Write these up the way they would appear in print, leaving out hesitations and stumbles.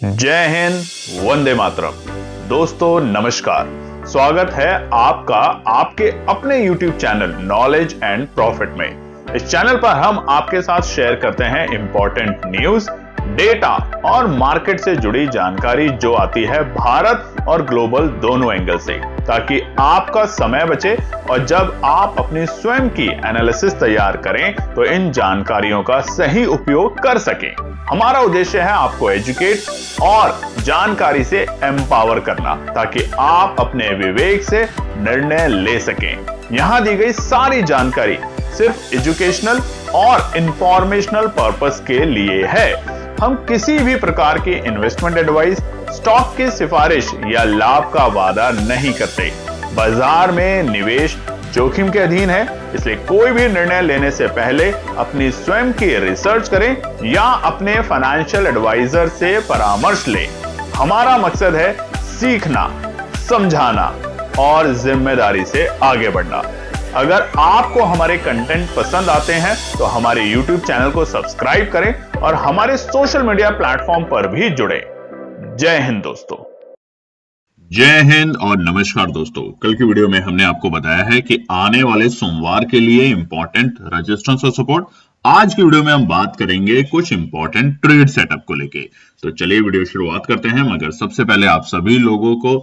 जय हिंद, वंदे मातरम। दोस्तों नमस्कार, स्वागत है आपका आपके अपने YouTube channel knowledge and profit में। इस चैनल पर हम आपके साथ शेयर करते हैं इंपॉर्टेंट न्यूज, डेटा और मार्केट से जुड़ी जानकारी जो आती है भारत और ग्लोबल दोनों एंगल से, ताकि आपका समय बचे और जब आप अपनी स्वयं की एनालिसिस तैयार करें तो इन जानकारियों का सही उपयोग कर सकें। हमारा उद्देश्य है आपको एजुकेट और जानकारी से एम्पावर करना, ताकि आप अपने विवेक से निर्णय ले सकें। यहां दी गई सारी जानकारी सिर्फ एजुकेशनल और इंफॉर्मेशनल पर्पस के लिए है। हम किसी भी प्रकार की इन्वेस्टमेंट एडवाइस, स्टॉक की सिफारिश या लाभ का वादा नहीं करते। बाजार में निवेश जोखिम के अधीन है, इसलिए कोई भी निर्णय लेने से पहले अपनी स्वयं की रिसर्च करें या अपने फाइनेंशियल एडवाइजर से परामर्श लें। हमारा मकसद है सीखना, समझाना और जिम्मेदारी से आगे बढ़ना। अगर आपको हमारे कंटेंट पसंद आते हैं तो हमारे YouTube चैनल को सब्सक्राइब करें और हमारे सोशल मीडिया प्लेटफॉर्म पर भी जुड़ें। जय हिंद दोस्तों। जय हिंद और नमस्कार दोस्तों। कल की वीडियो में हमने आपको बताया है कि आने वाले सोमवार के लिए इंपॉर्टेंट रेजिस्टेंस और सपोर्ट। आज की वीडियो में हम बात करेंगे कुछ इंपॉर्टेंट ट्रेड सेटअप को लेके। तो चलिए वीडियो शुरुआत करते हैं, मगर सबसे पहले आप सभी लोगों को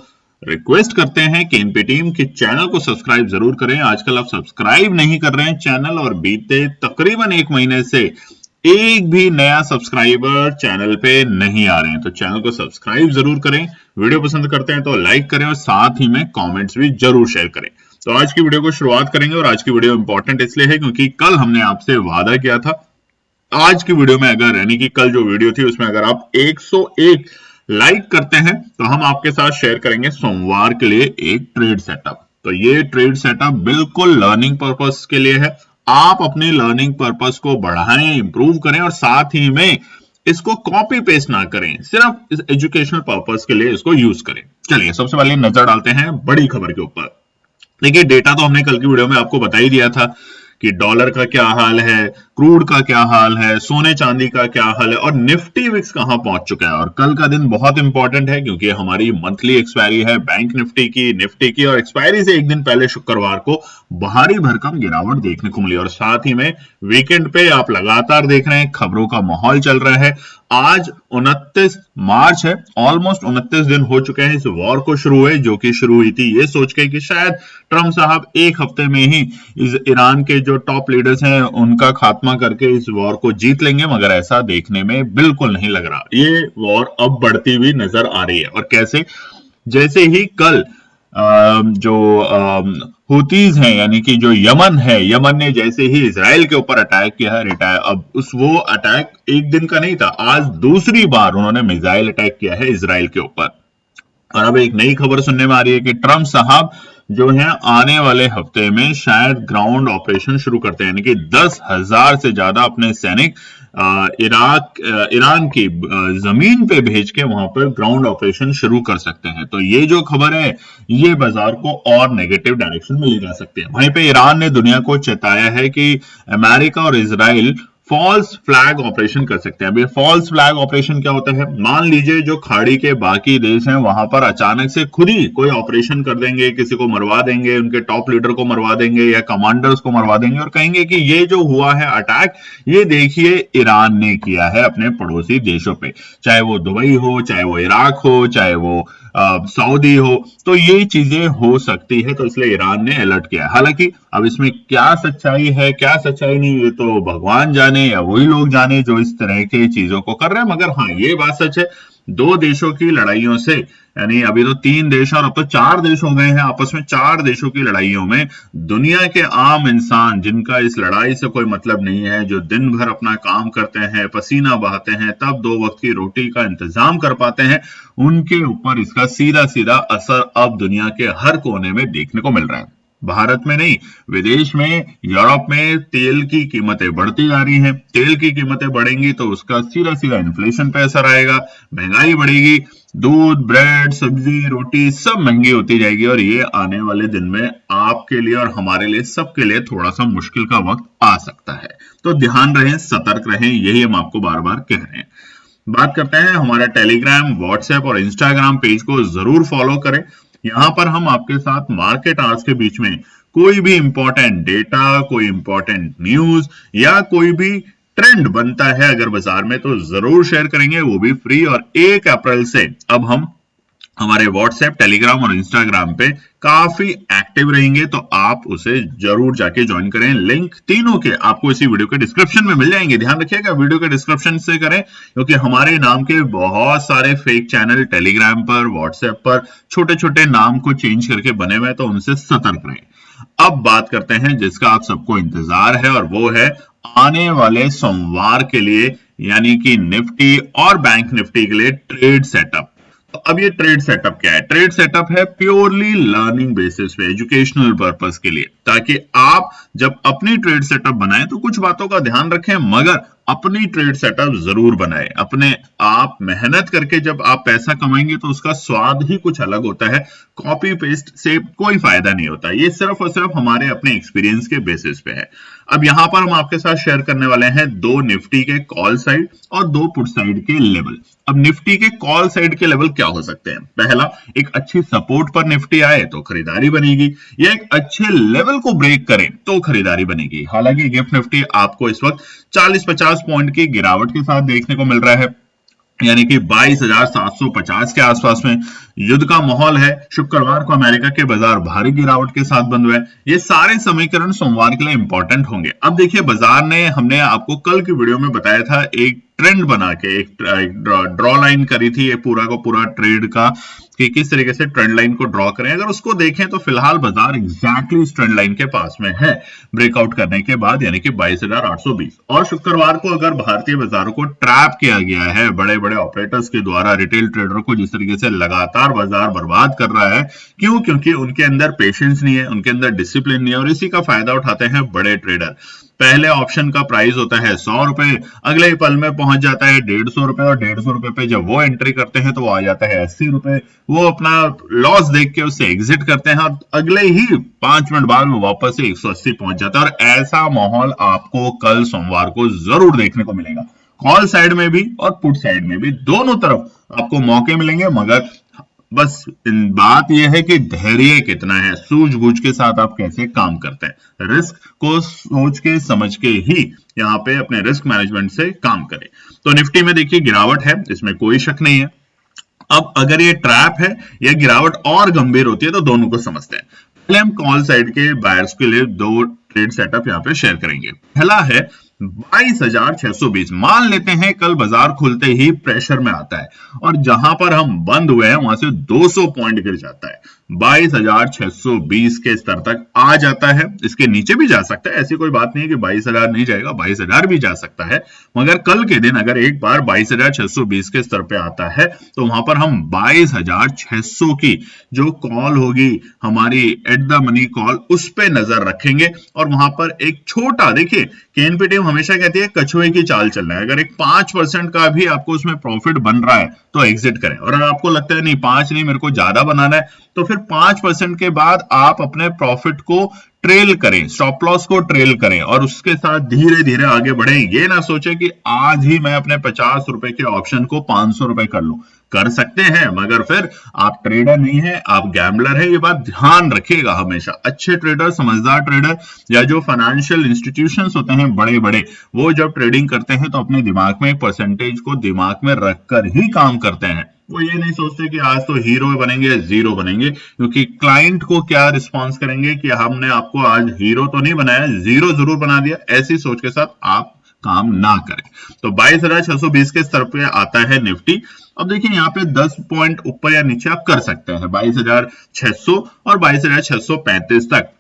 रिक्वेस्ट करते हैं कि इनपी टीम के चैनल को सब्सक्राइब जरूर करें। आजकल आप सब्सक्राइब नहीं कर रहे हैं चैनल, और बीते तकरीबन 1 महीने से एक भी नया सब्सक्राइबर चैनल पे नहीं आ रहे हैं, तो चैनल को सब्सक्राइब जरूर करें। वीडियो पसंद करते हैं तो लाइक करें और साथ ही में कमेंट्स भी जरूर शेयर करें। तो आज की वीडियो को शुरुआत करेंगे, और आज की वीडियो इंपॉर्टेंट इसलिए है क्योंकि कल हमने आपसे वादा किया था आज की वीडियो में, अगर यानी कि कल जो वीडियो थी उसमें अगर आप 101 लाइक करते हैं तो हम आपके साथ शेयर करेंगे सोमवार के लिए एक ट्रेड सेटअप। तो ये ट्रेड सेटअप बिल्कुल लर्निंग पर्पस के लिए है। आप अपने लर्निंग पर्पस को बढ़ाएं, इंप्रूव करें और साथ ही में इसको कॉपी पेस्ट ना करें, सिर्फ इस एजुकेशनल पर्पस के लिए इसको यूज करें। चलिए सबसे पहले नजर डालते हैं बड़ी खबर के ऊपर। देखिए, डेटा तो हमने कल की वीडियो में आपको बता ही दिया था कि डॉलर का क्या हाल है, क्रूड का क्या हाल है, सोने चांदी का क्या हाल है और निफ्टी विक्स कहां पहुंच चुका है। और कल का दिन बहुत इंपॉर्टेंट है क्योंकि हमारी मंथली एक्सपायरी है बैंक निफ्टी की, और एक्सपायरी से एक दिन पहले शुक्रवार को भारी भरकम गिरावट देखने को मिली। और साथ ही में वीकेंड पे आप लगातार देख रहे हैं खबरों का माहौल चल रहा है। आज 29 मार्च है, ऑलमोस्ट 29 दिन हो चुके हैं इस वॉर को शुरू हुए, जो कि शुरू हुई थी ये सोच के कि शायद ट्रंप साहब एक हफ्ते में ही इस ईरान के जो टॉप लीडर्स हैं उनका खात्मा करके इस वॉर को जीत लेंगे, मगर ऐसा देखने में बिल्कुल नहीं लग रहा। ये वॉर अब बढ़ती हुई नजर आ रही है। और कैसे, जैसे ही कल जो हुतीज हैं यानी कि जो यमन है, यमन ने जैसे ही इजराइल के ऊपर अटैक किया है, अब वो अटैक एक दिन का नहीं था, आज दूसरी बार उन्होंने मिसाइल अटैक किया है इजराइल के ऊपर। और अब एक नई खबर सुनने में आ रही है कि ट्रंप साहब जो है आने वाले हफ्ते में शायद ग्राउंड ऑपरेशन शुरू करते हैं, यानी कि 10,000 से ज्यादा अपने सैनिक ईरान की जमीन पे भेज के वहां पर ग्राउंड ऑपरेशन शुरू कर सकते हैं। तो ये जो खबर है ये बाजार को और नेगेटिव डायरेक्शन में ले जा सकते हैं। वहीं पे ईरान ने दुनिया को चेताया है कि अमेरिका और इजराइल फॉल्स फ्लैग ऑपरेशन कर सकते हैं। अब ये फॉल्स फ्लैग ऑपरेशन क्या होता है? मान लीजिए जो खाड़ी के बाकी देश हैं वहां पर अचानक से खुद ही कोई ऑपरेशन कर देंगे, किसी को मरवा देंगे, उनके टॉप लीडर को मरवा देंगे या कमांडर्स को मरवा देंगे और कहेंगे कि ये जो हुआ है अटैक, ये देखिए ईरान ने किया है अपने पड़ोसी देशों पे, चाहे वो दुबई हो, चाहे वो इराक हो, चाहे वो सऊदी हो। तो ये चीजें हो सकती है, तो इसलिए ईरान ने अलर्ट किया है। हालांकि अब इसमें क्या सच्चाई है क्या सच्चाई नहीं, ये तो भगवान जाने या वही लोग जाने जो इस तरह की चीजों को कर रहे हैं। मगर हाँ, ये बात सच है, 2 देशों की लड़ाइयों से, यानी अभी तो 3 देश और अब तो 4 देश हो गए हैं आपस में, 4 देशों की लड़ाइयों में दुनिया के आम इंसान जिनका इस लड़ाई से कोई मतलब नहीं है, जो दिन भर अपना काम करते हैं, पसीना बहाते हैं, तब 2 वक्त की रोटी का इंतजाम कर पाते हैं, उनके ऊपर इसका सीधा सीधा असर अब दुनिया के हर कोने में देखने को मिल रहा है। भारत में नहीं, विदेश में, यूरोप में तेल की कीमतें बढ़ती जा रही हैं। तेल की कीमतें बढ़ेंगी तो उसका सीधा सीधा इन्फ्लेशन पे असर आएगा, महंगाई बढ़ेगी, दूध, ब्रेड, सब्जी, रोटी सब महंगी होती जाएगी, और ये आने वाले दिन में आपके लिए और हमारे लिए, सबके लिए थोड़ा सा मुश्किल का वक्त आ सकता है। तो ध्यान रहें, सतर्क रहें, यही हम आपको बार बार कह रहे हैं। बात करते हैं हमारा टेलीग्राम, व्हाट्सएप और इंस्टाग्राम पेज को जरूर फॉलो करें। यहाँ पर हम आपके साथ मार्केट आवर्स के बीच में कोई भी इंपॉर्टेंट डेटा, कोई इंपॉर्टेंट न्यूज या कोई भी ट्रेंड बनता है अगर बाजार में तो जरूर शेयर करेंगे, वो भी फ्री। और 1 अप्रैल से अब हम हमारे व्हाट्सएप, टेलीग्राम और इंस्टाग्राम पे काफी एक्टिव रहेंगे, तो आप उसे जरूर जाके ज्वाइन करें। लिंक तीनों के आपको इसी वीडियो के डिस्क्रिप्शन में मिल जाएंगे। ध्यान रखिएगा वीडियो के डिस्क्रिप्शन से करें, क्योंकि हमारे नाम के बहुत सारे फेक चैनल टेलीग्राम पर, व्हाट्सएप पर छोटे छोटे नाम को चेंज करके बने हुए, तो उनसे सतर्क रहें। अब बात करते हैं जिसका आप सबको इंतजार है, और वो है आने वाले सोमवार के लिए, यानी कि निफ्टी और बैंक निफ्टी के लिए ट्रेड सेटअप। तो अब ये ट्रेड सेटअप क्या है? ट्रेड सेटअप है प्योरली लर्निंग बेसिस पे, एजुकेशनल पर्पस के लिए, ताकि आप जब अपनी ट्रेड सेटअप बनाएं तो कुछ बातों का ध्यान रखें, मगर अपनी ट्रेड सेटअप जरूर बनाएं। अपने आप मेहनत करके जब आप पैसा कमाएंगे तो उसका स्वाद ही कुछ अलग होता है। कॉपी पेस्ट से कोई फायदा नहीं होता। ये सिर्फ और सिर्फ हमारे अपने एक्सपीरियंस के बेसिस पे है। अब यहां पर हम आपके साथ शेयर करने वाले हैं 2 निफ्टी के कॉल साइड और 2 पुट साइड के लेवल। अब निफ्टी के कॉल साइड के लेवल क्या हो सकते हैं? पहला, एक अच्छी सपोर्ट पर निफ्टी आए तो खरीदारी बनेगी, या एक अच्छे लेवल को ब्रेक करे तो खरीदारी बनेगी। हालांकि गिफ्ट निफ्टी आपको इस वक्त 40-50 पॉइंट की गिरावट के साथ देखने को मिल रहा है, यानी कि 22,750 के आसपास में युद्ध का माहौल है। शुक्रवार को अमेरिका के बाजार भारी गिरावट के साथ बंद हुए। ये सारे समीकरण सोमवार के लिए इंपॉर्टेंट होंगे। अब देखिए, बाजार ने, हमने आपको कल की वीडियो में बताया था, एक ट्रेंड बना के एक ड्रॉ लाइन करी थी, ये पूरा का पूरा ट्रेड का, कि किस तरीके से ट्रेंड लाइन को ड्रॉ करें। अगर उसको देखें तो फिलहाल बाजार एग्जैक्टली इस ट्रेंड लाइन के पास में है ब्रेकआउट करने के बाद, यानी कि 22,820। और शुक्रवार को अगर भारतीय बाजारों को ट्रैप किया गया है बड़े बड़े ऑपरेटर्स के द्वारा, रिटेल ट्रेडर को जिस तरीके से लगातार बाजार बर्बाद कर रहा है, क्यों? क्योंकि उनके अंदर पेशेंस नहीं है, उनके अंदर डिसिप्लिन नहीं है, और इसी का फायदा उठाते हैं बड़े ट्रेडर। पहले ऑप्शन का प्राइस होता है 100 रुपए, अगले ही पल में पहुंच जाता है 150 रुपए, और 150 रुपए पे जब वो एंट्री करते हैं तो वो आ जाता है 80 रुपए। वो अपना लॉस देख के उससे एग्जिट करते हैं, और अगले ही 5 मिनट बाद वो वापस से 180 पहुंच जाता है। और ऐसा माहौल आपको कल सोमवार को जरूर देखने को मिलेगा। कॉल साइड में भी और पुट साइड में भी, दोनों तरफ आपको मौके मिलेंगे, मगर बस बात यह है कि धैर्य कितना है, सूझबूझ के साथ आप कैसे काम करते हैं। रिस्क को सोच के समझ के ही यहाँ पे अपने रिस्क मैनेजमेंट से काम करें। तो निफ्टी में देखिए गिरावट है, इसमें कोई शक नहीं है। अब अगर ये ट्रैप है या गिरावट और गंभीर होती है तो दोनों को समझते हैं। पहले हम कॉल साइड के बायर्स के लिए 2 ट्रेड सेटअप यहाँ पे शेयर करेंगे। पहला है 22,620। मान लेते हैं कल बाजार खुलते ही प्रेशर में आता है, और जहां पर हम बंद हुए हैं वहां से 200 पॉइंट गिर जाता है, 22,620 के स्तर तक आ जाता है। इसके नीचे भी जा सकता है, ऐसी कोई बात नहीं है कि 22,000 नहीं जाएगा, 22,000 भी जा सकता है। मगर कल के दिन अगर एक बार 22,620 के स्तर पे आता है तो वहां पर हम 22,600 की जो कॉल होगी हमारी एट द मनी कॉल, उस पे नजर रखेंगे। और वहां पर एक छोटा, देखिए केएनपी टीम हमेशा कहती है कछुए की चाल चलना है। अगर एक 5% का भी आपको उसमें प्रॉफिट बन रहा है तो एग्जिट करें, और अगर आपको लगता है नहीं 5 नहीं, मेरे को ज्यादा बनाना है, तो फिर 5% के बाद आप अपने प्रॉफिट को ट्रेल करें, स्टॉप लॉस को ट्रेल करें, और उसके साथ धीरे धीरे आगे बढ़ें। ये ना सोचे कि आज ही मैं अपने 50 रुपए के ऑप्शन को 500 रुपए कर लूं। कर सकते हैं, मगर फिर आप ट्रेडर नहीं है, आप गैम्बलर है। ये बात ध्यान रखिएगा हमेशा। अच्छे ट्रेडर, समझदार ट्रेडर, या जो फाइनेंशियल इंस्टीट्यूशंस होते हैं बड़े बड़े, वो जब ट्रेडिंग करते हैं तो अपने दिमाग में एक परसेंटेज को दिमाग में रखकर ही काम करते हैं। वो ये नहीं सोचते कि आज तो हीरो बनेंगे, जीरो बनेंगे, क्योंकि क्लाइंट को क्या रिस्पॉन्स करेंगे कि हमने आपको आज हीरो तो नहीं बनाया, जीरो जरूर बना दिया। ऐसी सोच के साथ आप काम ना करें। तो 22,620 के स्तर पे आता है निफ्टी। अब देखिए यहाँ पे 10 पॉइंट ऊपर या नीचे आप कर सकते हैं, 22,600 और 22,635 तक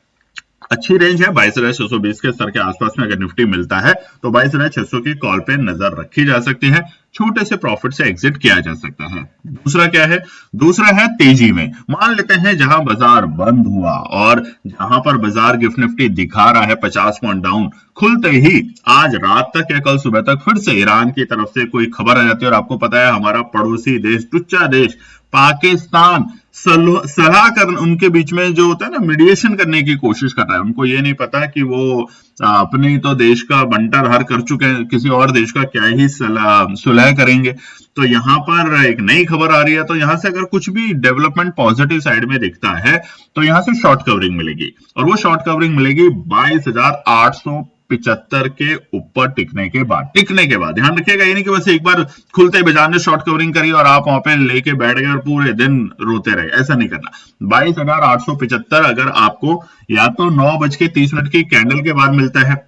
अच्छी रेंज है। 22,620 के स्तर के आसपास में अगर निफ्टी मिलता है तो 22,600 की कॉल पे नजर रखी जा सकती है, छोटे से प्रॉफिट से एग्जिट किया जा सकता है। दूसरा क्या है? दूसरा है तेजी में। मान लेते हैं जहां बाजार बंद हुआ और जहां पर बाजार गिफ्ट निफ्टी दिखा रहा है 50 पॉइंट डाउन, खुलते ही आज रात तक या कल सुबह तक फिर से ईरान की तरफ से कोई खबर आ जाती है, और आपको पता है हमारा पड़ोसी देश, टुच्चा देश पाकिस्तान सलाह कर, उनके बीच में जो होता है ना, मीडिएशन करने की कोशिश कर रहा है। उनको ये नहीं पता कि वो अपने तो देश का बंटर हर कर चुके हैं, किसी और देश का क्या ही सुलह करेंगे। तो यहाँ पर एक नई खबर आ रही है, तो यहाँ से अगर कुछ भी डेवलपमेंट पॉजिटिव साइड में दिखता है तो यहाँ से शॉर्ट कवरिंग मिलेगी, और वो शॉर्ट कवरिंग मिलेगी 22,875 के ऊपर टिकने के बाद। ध्यान रखिएगा, ये नहीं कि बस एक बार खुलते बाजार ने शॉर्ट कवरिंग करी और आप वहां पे लेके बैठ गए और पूरे दिन रोते रहे, ऐसा नहीं करना। 22,875 अगर आपको या तो 9:30 की कैंडल के बाद मिलता है,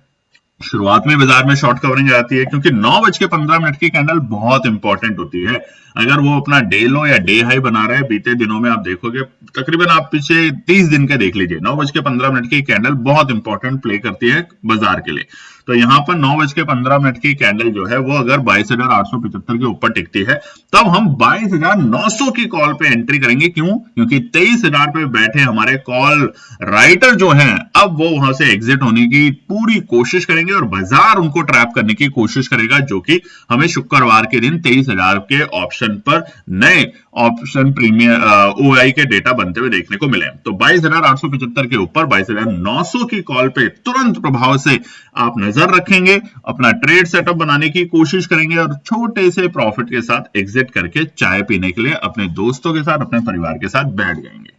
शुरुआत में बाजार में शॉर्ट कवरिंग आती है, क्योंकि 9:15 की कैंडल बहुत इंपॉर्टेंट होती है। अगर वो अपना डे लो या डे हाई बना रहा है, बीते दिनों में आप देखोगे, तकरीबन आप पीछे 30 दिन के देख लीजिए, 9:15 की कैंडल बहुत इंपॉर्टेंट प्ले करती है बाजार के लिए। तो यहाँ पर 9:15 की कैंडल जो है वो अगर 22,875 के ऊपर टिकती है, तब हम 22,900 की कॉल पे एंट्री करेंगे। क्यों? क्योंकि 23,000 पे बैठे हमारे कॉल राइटर जो हैं, अब वो वहां से एग्जिट होने की पूरी कोशिश करेंगे और बाजार उनको ट्रैप करने की कोशिश करेगा, जो कि हमें शुक्रवार के दिन 23,000 के ऑप्शन पर नए ऑप्शन प्रीमियर ओआई के डेटा बनते हुए देखने को मिले। तो 22,875 के ऊपर 22,900 की कॉल पे तुरंत प्रभाव से आप नजर रखेंगे, अपना ट्रेड सेटअप बनाने की कोशिश करेंगे और छोटे से प्रॉफिट के साथ एग्जिट करके चाय पीने के लिए अपने दोस्तों के साथ, अपने परिवार के साथ बैठ जाएंगे।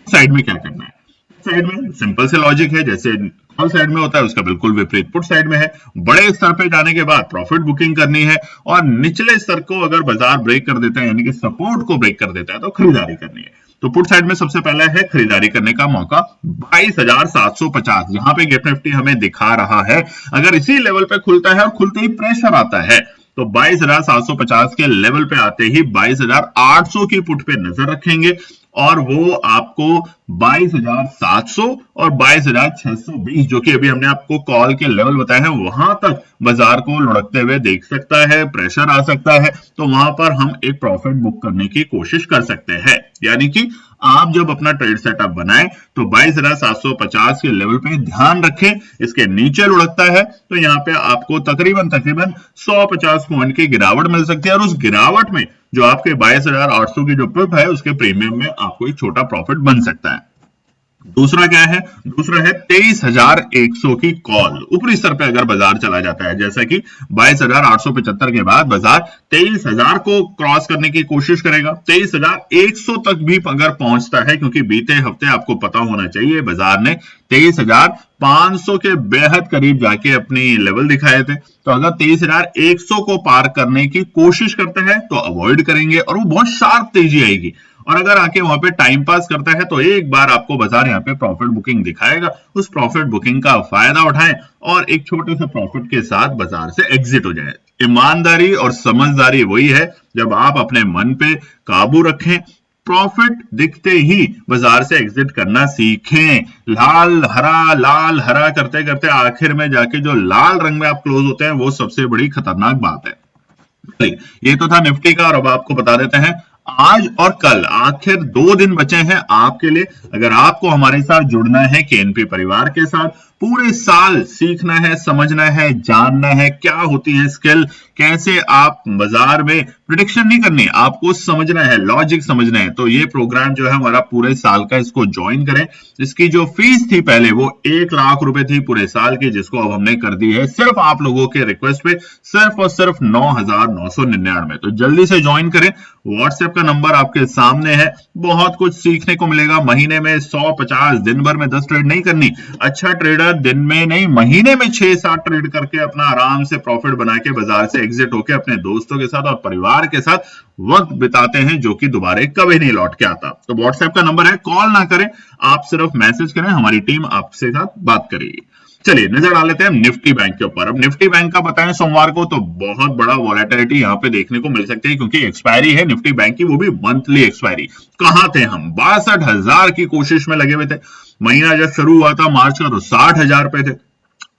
साइड में क्या करना है? साइड में सिंपल से लॉजिक है, जैसे कॉल साइड में होता है उसका बिल्कुल विपरीत पुट साइड में है। बड़े स्तर पे जाने के बाद प्रॉफिट बुकिंग करनी है, और निचले स्तर को अगर बाजार ब्रेक कर देता है, यानी कि सपोर्ट को ब्रेक कर देता है, तो खरीदारी करनी है। तो पुट साइड में सबसे पहला है खरीदारी करने का मौका 22,750। यहाँ पे गिफ्ट निफ्टी हमें दिखा रहा है, अगर इसी लेवल पे खुलता है और खुलते ही प्रेशर आता है, तो 22,750 के लेवल पे आते ही 22,800 की पुट पे नजर रखेंगे, और वो आपको 22,700 और 22,620, जो कि अभी हमने आपको कॉल के लेवल बताए हैं, वहां तक बाजार को लुढ़कते हुए देख सकता है, प्रेशर आ सकता है। तो वहां पर हम एक प्रॉफिट बुक करने की कोशिश कर सकते हैं। यानी कि आप जब अपना ट्रेड सेटअप बनाएं तो 22,750 के लेवल पे ध्यान रखें, इसके नीचे लुढ़कता है तो यहाँ पे आपको तकरीबन 150 पॉइंट की गिरावट मिल सकती है, और उस गिरावट में जो आपके 22,800 की जो पिप है उसके प्रीमियम में आपको एक छोटा प्रॉफिट बन सकता है। दूसरा क्या है? दूसरा है 23,100 की कॉल। ऊपरी स्तर पे अगर बाजार चला जाता है, जैसा कि 22,875 के बाद बाजार 23,000 को क्रॉस करने की कोशिश करेगा, 23,100 तक भी अगर पहुंचता है, क्योंकि बीते हफ्ते आपको पता होना चाहिए बाजार ने 23,500 के बेहद करीब जाके अपनी लेवल दिखाए थे। तो अगर 23,100 को पार करने की कोशिश करता है तो अवॉइड करेंगे, और वो बहुत शार्प तेजी आएगी। और अगर आके वहां पे टाइम पास करता है तो एक बार आपको बाजार यहाँ पे प्रॉफिट बुकिंग दिखाएगा, उस प्रॉफिट बुकिंग का फायदा उठाएं और एक छोटे से प्रॉफिट के साथ बाजार से एग्जिट हो जाए। ईमानदारी और समझदारी वही है जब आप अपने मन पे काबू रखें, प्रॉफिट दिखते ही बाजार से एग्जिट करना सीखें। लाल हरा करते करते आखिर में जाके जो लाल रंग में आप क्लोज होते हैं, वो सबसे बड़ी खतरनाक बात है। ये तो था निफ्टी का, और अब आपको बता देते हैं आज और कल आखिर 2 दिन बचे हैं आपके लिए। अगर आपको हमारे साथ जुड़ना है, केएनपी परिवार के साथ, पूरे साल सीखना है, समझना है, जानना है क्या होती है स्किल, कैसे आप बाजार में प्रिडिक्शन नहीं करनी, आपको समझना है, लॉजिक समझना है, तो ये प्रोग्राम जो है हमारा पूरे साल का, इसको ज्वाइन करें। इसकी जो फीस थी पहले वो 1 लाख रुपए थी पूरे साल की, जिसको अब हमने कर दी है सिर्फ आप लोगों के रिक्वेस्ट पे सिर्फ और सिर्फ 9,999। तो जल्दी से ज्वाइन करें। व्हाट्सएप का नंबर आपके सामने है। बहुत कुछ सीखने को मिलेगा। महीने में 150, दिन भर में 10 ट्रेड नहीं करनी। अच्छा ट्रेडर दिन में नहीं, महीने में 6-7 ट्रेड करके अपना आराम से प्रॉफिट बना के बाजार से एग्जिट होके अपने दोस्तों के साथ और परिवार के साथ वक्त बिताते हैं, जो कि दोबारा कभी नहीं लौट के आता। तो व्हाट्सएप का नंबर है, कॉल ना करें, आप सिर्फ मैसेज करें, हमारी टीम आपसे साथ बात करेगी। चलिए नजर डाल लेते हैं निफ्टी बैंक के ऊपर। अब निफ्टी बैंक का बताएं सोमवार को तो बहुत बड़ा वॉलेटिलिटी यहां पे देखने को मिल सकती है, क्योंकि एक्सपायरी है निफ्टी बैंक की, वो भी मंथली एक्सपायरी। कहां थे हम? 62,000 की कोशिश में लगे हुए थे। महीना जब शुरू हुआ था मार्च का तो 60,000 पे थे,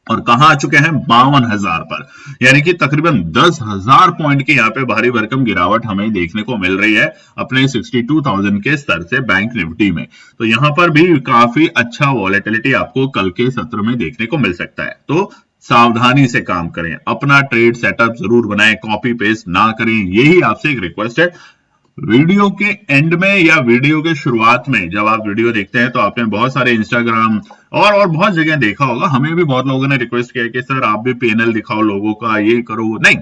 और कहां आ चुके हैं? 52,000 पर। यानी कि तकरीबन 10,000 पॉइंट की यहां पे भारी भरकम गिरावट हमें देखने को मिल रही है अपने 62,000 के स्तर से बैंक निफ्टी में। तो यहां पर भी काफी अच्छा वॉलेटिलिटी आपको कल के सत्र में देखने को मिल सकता है। तो सावधानी से काम करें, अपना ट्रेड सेटअप जरूर बनाएं, कॉपी पेस्ट ना करें, यही आपसे एक रिक्वेस्ट है। वीडियो के एंड में या वीडियो के शुरुआत में जब आप वीडियो देखते हैं तो आपने बहुत सारे इंस्टाग्राम और बहुत जगह देखा होगा, हमें भी बहुत लोगों ने रिक्वेस्ट किया कि सर आप भी पैनल दिखाओ लोगों का, ये करो वो नहीं।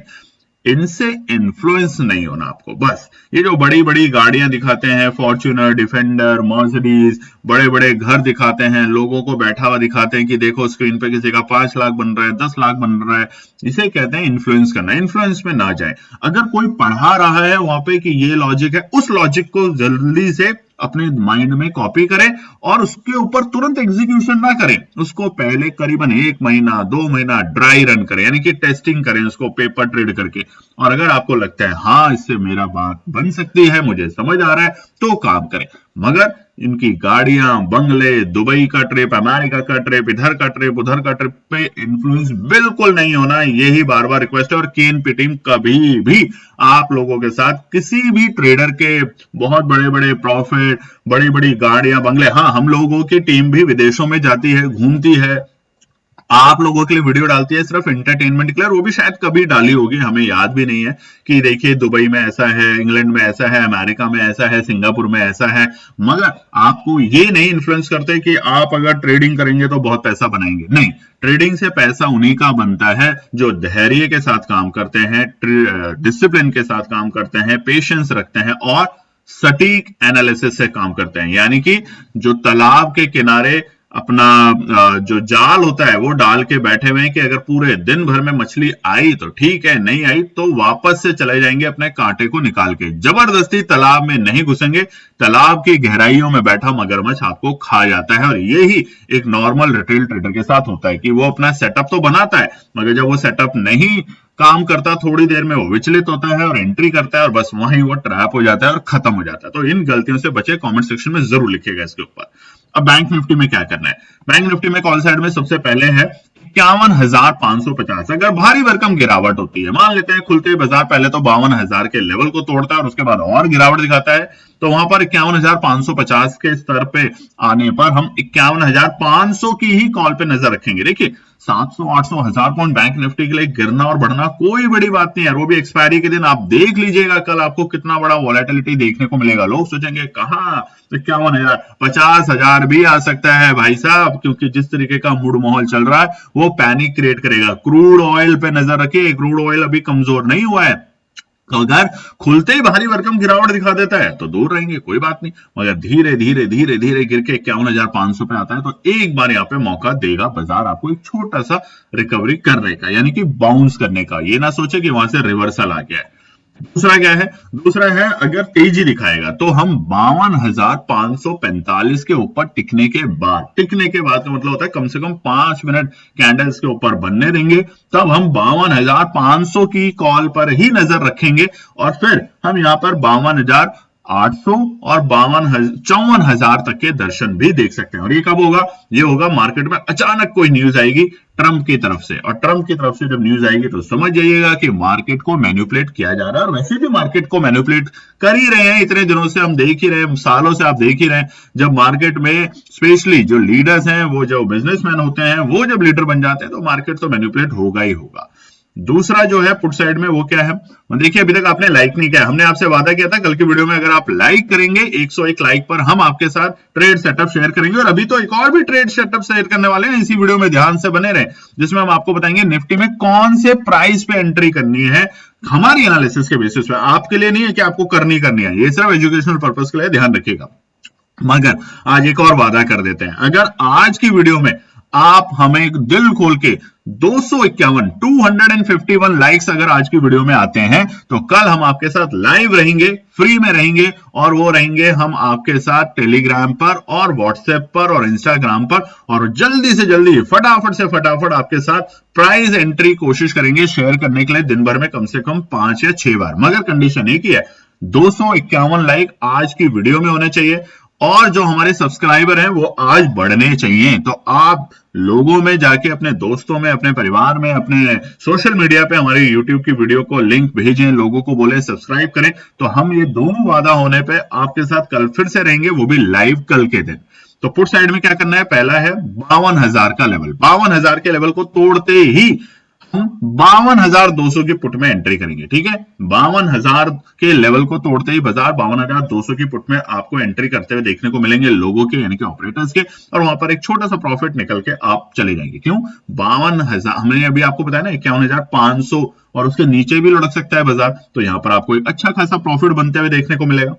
इनसे इन्फ्लुएंस नहीं होना आपको। बस ये जो बड़ी बड़ी गाड़ियां दिखाते हैं, फॉर्च्यूनर, डिफेंडर, मर्सिडीज, बड़े बड़े घर दिखाते हैं, लोगों को बैठा हुआ दिखाते हैं कि देखो स्क्रीन पे किसी का 5 लाख बन रहा है, 10 लाख बन रहा है, इसे कहते हैं इन्फ्लुएंस करना। इन्फ्लुएंस में ना जाए। अगर कोई पढ़ा रहा है वहां पे कि ये लॉजिक है, उस लॉजिक को जल्दी से अपने माइंड में कॉपी करें और उसके ऊपर तुरंत एग्जीक्यूशन ना करें। उसको पहले करीबन 1 महीना 2 महीना ड्राई रन करें, यानी कि टेस्टिंग करें उसको पेपर ट्रेड करके। और अगर आपको लगता है हाँ इससे मेरा बात बन सकती है, मुझे समझ आ रहा है, तो काम करें। मगर इनकी गाड़ियां, बंगले, दुबई का ट्रिप, अमेरिका का ट्रिप, इधर का ट्रिप, उधर का ट्रिप पे इन्फ्लुएंस बिल्कुल नहीं होना। यही बार बार रिक्वेस्ट है। और केन पिटिंग कभी भी आप लोगों के साथ, किसी भी ट्रेडर के बहुत बड़े बड़े प्रॉफिट, बड़ी बड़ी गाड़ियां, बंगले, हाँ हम लोगों की टीम भी विदेशों में जाती है, घूमती है, आप लोगों के लिए वीडियो डालती है सिर्फ एंटरटेनमेंट के लिए। वो भी शायद कभी डाली होगी, हमें याद भी नहीं है कि देखिए दुबई में ऐसा है, इंग्लैंड में ऐसा है, अमेरिका में ऐसा है, सिंगापुर में ऐसा है। मगर आपको ये नहीं इन्फ्लुएंस करते कि आप अगर ट्रेडिंग करेंगे तो बहुत पैसा बनाएंगे। नहीं, ट्रेडिंग से पैसा उन्हीं का बनता है जो धैर्य के साथ काम करते हैं, डिसिप्लिन के साथ काम करते हैं, पेशेंस रखते हैं और सटीक एनालिसिस से काम करते हैं। यानी कि जो तालाब के किनारे अपना जो जाल होता है वो डाल के बैठे हुए हैं कि अगर पूरे दिन भर में मछली आई तो ठीक है, नहीं आई तो वापस से चले जाएंगे अपने कांटे को निकाल के। जबरदस्ती तालाब में नहीं घुसेंगे। तालाब की गहराइयों में बैठा मगरमच्छ आपको खा जाता है। और यही एक नॉर्मल रिटेल ट्रेडर के साथ होता है कि वो अपना सेटअप तो बनाता है, मगर जब वो सेटअप नहीं काम करता, थोड़ी देर में वो विचलित होता है और एंट्री करता है और बस वहीं वो ट्रैप हो जाता है और खत्म हो जाता है। तो इन गलतियों से बचे। कमेंट सेक्शन में जरूर लिखिएगा इसके ऊपर। अब बैंक निफ्टी में क्या करना है? बैंक निफ्टी में कॉल साइड में सबसे पहले है 51,550। अगर भारी भरकम गिरावट होती है, मान लेते हैं खुलते बाजार पहले तो 52,000 के लेवल को तोड़ता है और उसके बाद और गिरावट दिखाता है, तो वहां पर 51,550 के स्तर पे आने पर हम 51,500 की ही कॉल पे नजर रखेंगे। देखिए 700, 800, 1000 पॉइंट बैंक निफ्टी के लिए गिरना और बढ़ना कोई बड़ी बात नहीं है। वो भी एक्सपायरी के दिन। आप देख लीजिएगा कल आपको कितना बड़ा वॉलेटिलिटी देखने को मिलेगा। लोग सोचेंगे कहां 51,000, 50,000 भी आ सकता है भाई साहब, क्योंकि जिस तरीके का मूड माहौल चल रहा है वो पैनिक क्रिएट करेगा। क्रूड ऑयल पे नजर रखिए, क्रूड ऑयल अभी कमजोर नहीं हुआ है। तो अगर खुलते ही भारी भरकम गिरावट दिखा देता है तो दूर रहेंगे, कोई बात नहीं। मगर धीरे धीरे धीरे धीरे गिर के 51,500 पे आता है तो एक बार यहाँ पे मौका देगा बाजार आपको एक छोटा सा रिकवरी करने का, यानी कि बाउंस करने का। ये ना सोचे कि वहां से रिवर्सल आ गया है। दूसरा क्या है? दूसरा है अगर तेजी दिखाएगा तो हम 52,545 के ऊपर टिकने के बाद का मतलब होता है कम से कम 5 मिनट कैंडल्स के ऊपर बनने देंगे, तब हम 52,500 की कॉल पर ही नजर रखेंगे और फिर हम यहां पर 52,800 और 54,000 तक के दर्शन भी देख सकते हैं। और ये कब होगा? ये होगा मार्केट में अचानक कोई न्यूज आएगी ट्रंप की तरफ से, और ट्रंप की तरफ से जब न्यूज आएगी तो समझ जाइएगा कि मार्केट को मैनिपुलेट किया जा रहा है। और वैसे भी मार्केट को मैनिपुलेट कर ही रहे हैं, इतने दिनों से हम देख ही रहे हैं, सालों से आप देख ही रहे हैं। जब मार्केट में स्पेशली जो लीडर्स हैं, वो जो बिजनेसमैन होते हैं, वो जब लीडर बन जाते हैं तो मार्केट तो मैनिपुलेट होगा ही होगा। दूसरा जो है पुट साइड में, वो क्या है? देखिए अभी तक आपने लाइक नहीं किया। हमने आपसे वादा किया था कल की वीडियो में अगर आप लाइक करेंगे 101 लाइक पर हम आपके साथ ट्रेड सेटअप शेयर करेंगे। और अभी तो एक और भी ट्रेड सेटअप शेयर करने वाले हैं, इसी वीडियो में ध्यान से बने रहे, जिसमें हम आपको बताएंगे निफ्टी में कौन से प्राइस पे एंट्री करनी है हमारी एनालिसिस के बेसिस पे। आपके लिए नहीं है कि आपको करनी है, ये सिर्फ एजुकेशनल पर्पस के लिए, ध्यान रखिएगा। मगर आज एक और वादा कर देते हैं, अगर आज की वीडियो में आप हमें दिल खोल के 251 लाइक्स अगर आज की वीडियो में आते हैं तो कल हम आपके साथ लाइव रहेंगे, फ्री में रहेंगे। और वो रहेंगे हम आपके साथ टेलीग्राम पर और व्हाट्सएप पर और इंस्टाग्राम पर, और जल्दी से जल्दी फटाफट आपके साथ प्राइस एंट्री कोशिश करेंगे शेयर करने के लिए दिन भर में कम से कम 5 या 6 बार। मगर कंडीशन एक ही है, 251 लाइक आज की वीडियो में होने चाहिए और जो हमारे सब्सक्राइबर हैं वो आज बढ़ने चाहिए। तो आप लोगों में जाके, अपने दोस्तों में, अपने परिवार में, अपने सोशल मीडिया पे हमारी यूट्यूब की वीडियो को लिंक भेजें, लोगों को बोले सब्सक्राइब करें। तो हम ये दोनों वादा होने पे आपके साथ कल फिर से रहेंगे, वो भी लाइव कल के दिन। तो पुट साइड में क्या करना है? पहला है 52,000 का लेवल। 52,000 के लेवल को तोड़ते ही हम 52,200 की पुट में एंट्री करेंगे। ठीक है, 52,000 के लेवल को तोड़ते ही बाजार 52,200 की पुट में आपको एंट्री करते हुए देखने को मिलेंगे लोगों के, यानी कि ऑपरेटर्स के, और वहां पर एक छोटा सा प्रॉफिट निकल के आप चले जाएंगे। क्यों? 52,000 हमने अभी आपको बताया ना 51,500, और उसके नीचे भी लुढ़क सकता है बाजार, तो यहां पर आपको एक अच्छा खासा प्रॉफिट बनते हुए देखने को मिलेगा।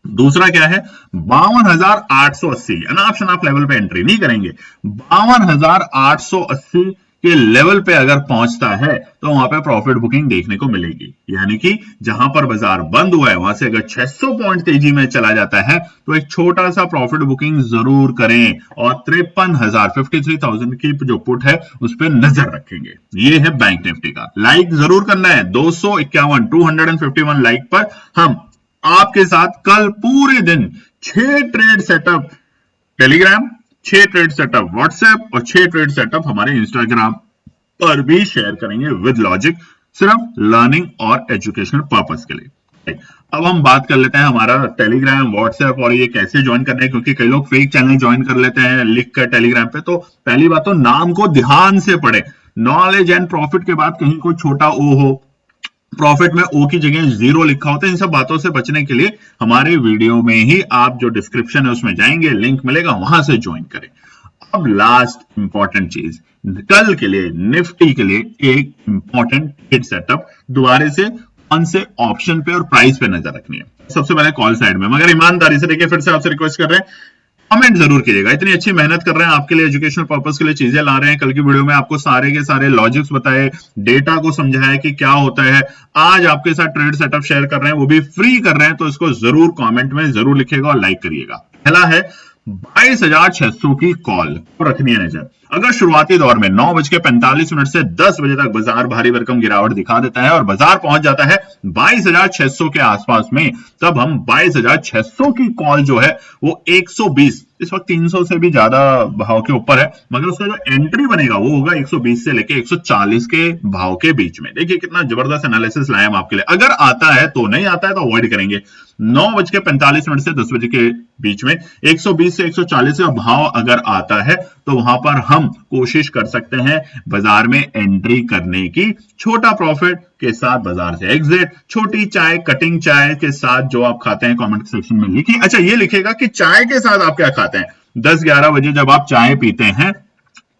दूसरा क्या है, 52,880 अनाप शनाप लेवल पे एंट्री नहीं करेंगे। 52,880 के लेवल पे अगर पहुंचता है तो वहां पे प्रॉफिट बुकिंग देखने को मिलेगी, यानी कि जहां पर बाजार बंद हुआ है वहां से अगर 600 पॉइंट तेजी में चला जाता है तो एक छोटा सा प्रॉफिट बुकिंग जरूर करें, और 53,000 की जो पुट है उस पर नजर रखेंगे। ये है बैंक निफ्टी का। लाइक जरूर करना है, 251 लाइक पर हम आपके साथ कल पूरे दिन 6 trade setup Telegram, 6 trade setup WhatsApp और 6 ट्रेड सेटअप हमारे इंस्टाग्राम पर भी शेयर करेंगे विद लॉजिक, सिर्फ लर्निंग और एजुकेशनल पर्पस के लिए। अब हम बात कर लेते हैं हमारा टेलीग्राम, व्हाट्सएप और ये कैसे ज्वाइन करना है, क्योंकि कई लोग फेक चैनल ज्वाइन कर लेते हैं लिख कर टेलीग्राम पे। तो पहली बात तो नाम को ध्यान से पढ़े, नॉलेज एंड प्रॉफिट के बाद कहीं कोई छोटा ओ हो, प्रॉफिट में ओ की जगह 0 लिखा होता है, इन सब बातों से बचने के लिए हमारे वीडियो में ही आप जो डिस्क्रिप्शन है उसमें जाएंगे, लिंक मिलेगा, वहां से ज्वाइन करें। अब लास्ट इंपॉर्टेंट चीज, कल के लिए निफ्टी के लिए एक इंपॉर्टेंट ट्रेड सेटअप दोबारा से कौन से ऑप्शन पे और प्राइस पे नजर रखनी है। सबसे पहले कॉल साइड में, मगर ईमानदारी से देखिए, फिर से आपसे रिक्वेस्ट कर रहे हैं कमेंट जरूर कीजिएगा। इतनी अच्छी मेहनत कर रहे हैं आपके लिए, एजुकेशनल पर्पस के लिए चीजें ला रहे हैं। कल की वीडियो में आपको सारे के सारे लॉजिक्स बताए, डेटा को समझाया कि क्या होता है। आज आपके साथ ट्रेड सेटअप शेयर कर रहे हैं, वो भी फ्री कर रहे हैं, तो इसको जरूर कमेंट में जरूर लिखिएगा और लाइक करिएगा। पहला है 22,600 की कॉल रखनी है नजर। अगर शुरुआती दौर में 9:45 से 10 बजे तक बाजार भारी भरकम गिरावट दिखा देता है और बाजार पहुंच जाता है 22,600 के आसपास में, तब हम 22,600 की कॉल जो है वो 120, इस वक्त 300 से भी ज्यादा भाव के ऊपर है, मगर उसका जो एंट्री बनेगा वो होगा 120 से लेके 140 के भाव के बीच में। देखिए कितना जबरदस्त एनालिसिस लाए हम आपके लिए। अगर आता है तो, नहीं आता है तो अवॉइड करेंगे। 9:45 से 10 बजे के बीच में 120 से 140 का भाव अगर आता है तो वहां पर हम कोशिश कर सकते हैं बाजार में एंट्री करने की, छोटा प्रॉफिट के साथ बाजार से एग्जिट। छोटी चाय, कटिंग चाय के साथ जो आप खाते हैं कमेंट सेक्शन में लिखिए। अच्छा, ये लिखेगा कि चाय के साथ आप क्या खाते हैं। 10-11 बजे जब आप चाय पीते हैं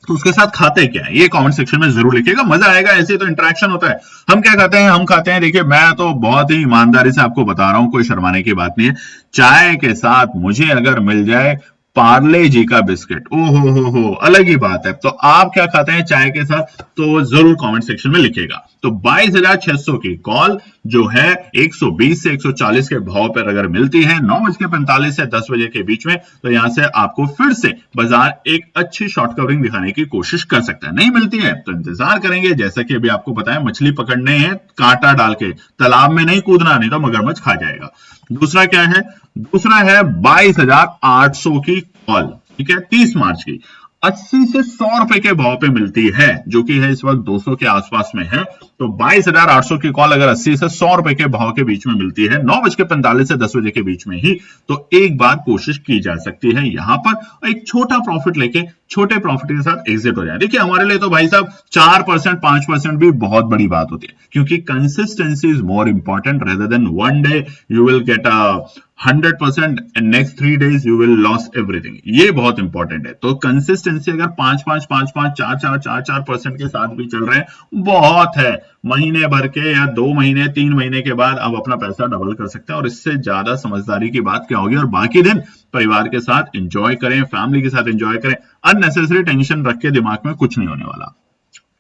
तो उसके साथ खाते क्या है, ये कमेंट सेक्शन में जरूर लिखिएगा, मजा आएगा, ऐसे तो इंटरेक्शन होता है। हम क्या खाते हैं, हम खाते हैं, देखिए मैं तो बहुत ही ईमानदारी से आपको बता रहा हूं, कोई शर्माने की बात नहीं है। चाय के साथ मुझे अगर मिल जाए पार्ले जी का बिस्किट, ओ हो, अलग ही बात है। तो आप क्या खाते हैं चाय के साथ, तो जरूर कमेंट सेक्शन में लिखिएगा। तो 22,600 की कॉल जो है 120 से 140 के भाव पर अगर मिलती है 9:45 से 10 बजे के बीच में, तो यहां से आपको फिर से बाजार एक अच्छी शॉर्ट कवरिंग दिखाने की कोशिश कर सकता है। नहीं मिलती है तो इंतजार करेंगे, जैसा कि अभी आपको बताया मछली पकड़ने हैं कांटा डाल के, तालाब में नहीं कूदना, नहीं तो मगरमच्छ खा जाएगा। दूसरा क्या है, दूसरा है 22,800 की कॉल, ठीक है, 30 मार्च की 80 से 100 रुपए के भाव पे मिलती है, जो कि है इस वक्त 200 के आसपास में है। तो 22,800 की कॉल अगर 80 से 100 रुपए के भाव के बीच में मिलती है 9:45 से 10 बजे के बीच में ही, तो एक बार कोशिश की जा सकती है यहां पर एक छोटा प्रॉफिट लेके, छोटे प्रॉफिट के साथ एग्जिट हो जाए। देखिए हमारे लिए तो भाई साहब 4%, 5% भी बहुत बड़ी बात होती है, क्योंकि consistency is more important rather than one day you will get a 100% and next 3 days you will lose everything। ये बहुत इंपॉर्टेंट है। तो कंसिस्टेंसी अगर 5-5, 5-5, 4-4, 4-4% के साथ भी चल रहे हैं बहुत है। महीने भर के या 2 महीने 3 महीने के बाद आप अपना पैसा डबल कर सकते हैं, और इससे ज्यादा समझदारी की बात क्या होगी। और बाकी दिन परिवार के साथ एंजॉय करें, फैमिली के साथ एंजॉय करें, अननेसेसरी टेंशन रख के दिमाग में कुछ नहीं होने वाला।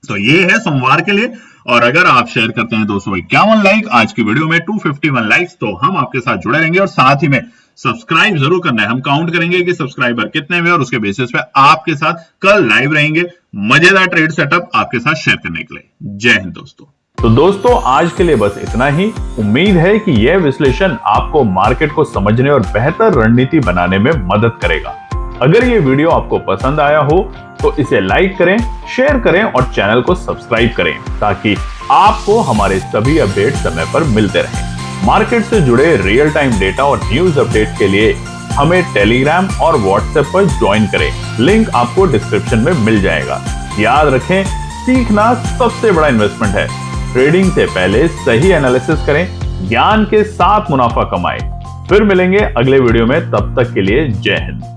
तो ये है सोमवार के लिए। और अगर आप शेयर करते हैं 251 लाइक आज की वीडियो में 251 लाइक्स, तो हम आपके साथ जुड़े रहेंगे। और साथ ही में सब्सक्राइब जरूर करना है, हम काउंट करेंगे कि सब्सक्राइबर कितने हुए और उसके बेसिस पे आपके साथ कल लाइव रहेंगे मजेदार ट्रेड सेटअप आपके साथ शेयर करने के लिए। जय हिंद दोस्तों। तो दोस्तों आज के लिए बस इतना ही। उम्मीद है कि यह विश्लेषण आपको मार्केट को समझने और बेहतर रणनीति बनाने में मदद करेगा। अगर ये वीडियो आपको पसंद आया हो तो इसे लाइक करें, शेयर करें और चैनल को सब्सक्राइब करें, ताकि आपको हमारे सभी अपडेट समय पर मिलते रहें। मार्केट से जुड़े रियल टाइम डेटा और न्यूज अपडेट के लिए हमें टेलीग्राम और व्हाट्सएप पर ज्वाइन करें, लिंक आपको डिस्क्रिप्शन में मिल जाएगा। याद रखें, सीखना सबसे बड़ा इन्वेस्टमेंट है। ट्रेडिंग से पहले सही एनालिसिस करें, ज्ञान के साथ मुनाफा कमाएं। फिर मिलेंगे अगले वीडियो में, तब तक के लिए जय हिंद।